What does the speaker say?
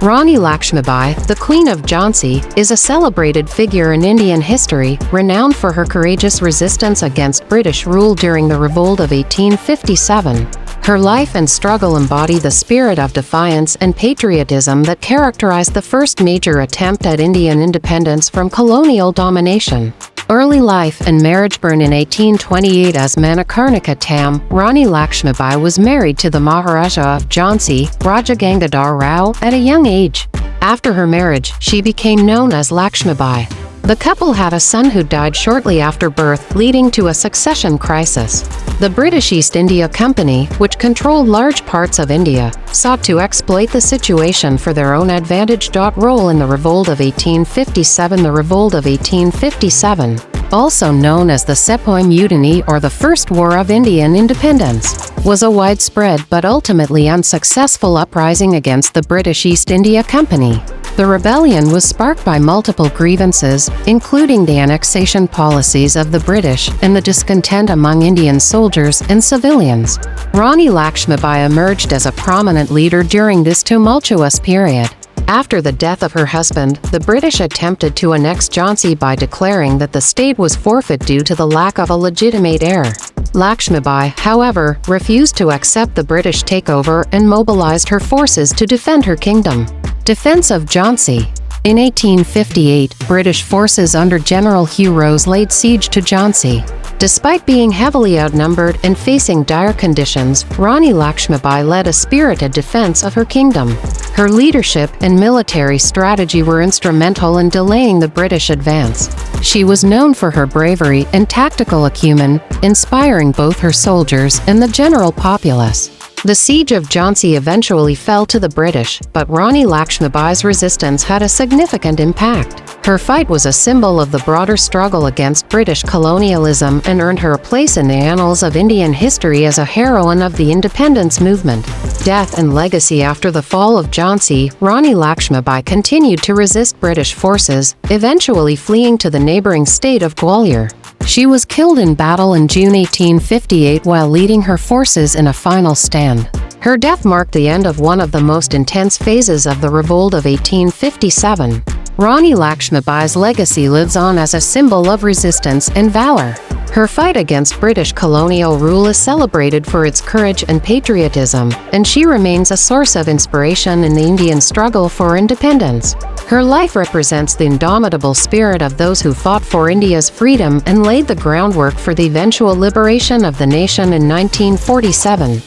Rani Lakshmibai, the Queen of Jhansi, is a celebrated figure in Indian history, renowned for her courageous resistance against British rule during the Revolt of 1857. Her life and struggle embody the spirit of defiance and patriotism that characterized the first major attempt at Indian independence from colonial domination. Early life and marriage. Born in 1828 as Manikarnika Tam, Rani Lakshmibai was married to the Maharaja of Jhansi, Raja Gangadhar Rao, at a young age. After her marriage, she became known as Lakshmibai. The couple had a son who died shortly after birth, leading to a succession crisis. The British East India Company, which controlled large parts of India, sought to exploit the situation for their own advantage. Role in the Revolt of 1857. The Revolt of 1857, also known as the Sepoy Mutiny or the First War of Indian Independence, was a widespread but ultimately unsuccessful uprising against the British East India Company. The rebellion was sparked by multiple grievances, including the annexation policies of the British and the discontent among Indian soldiers and civilians. Rani Lakshmibai emerged as a prominent leader during this tumultuous period. After the death of her husband, the British attempted to annex Jhansi by declaring that the state was forfeit due to the lack of a legitimate heir. Lakshmibai, however, refused to accept the British takeover and mobilized her forces to defend her kingdom. Defense of Jhansi. In 1858, British forces under General Hugh Rose laid siege to Jhansi. Despite being heavily outnumbered and facing dire conditions, Rani Lakshmibai led a spirited defense of her kingdom. Her leadership and military strategy were instrumental in delaying the British advance. She was known for her bravery and tactical acumen, inspiring both her soldiers and the general populace. The siege of Jhansi eventually fell to the British, but Rani Lakshmibai's resistance had a significant impact. Her fight was a symbol of the broader struggle against British colonialism and earned her a place in the annals of Indian history as a heroine of the independence movement. Death and legacy. After the fall of Jhansi, Rani Lakshmibai continued to resist British forces, eventually fleeing to the neighboring state of Gwalior. She was killed in battle in June 1858 while leading her forces in a final stand. Her death marked the end of one of the most intense phases of the Revolt of 1857. Rani Lakshmibai's legacy lives on as a symbol of resistance and valor. Her fight against British colonial rule is celebrated for its courage and patriotism, and she remains a source of inspiration in the Indian struggle for independence. Her life represents the indomitable spirit of those who fought for India's freedom and laid the groundwork for the eventual liberation of the nation in 1947.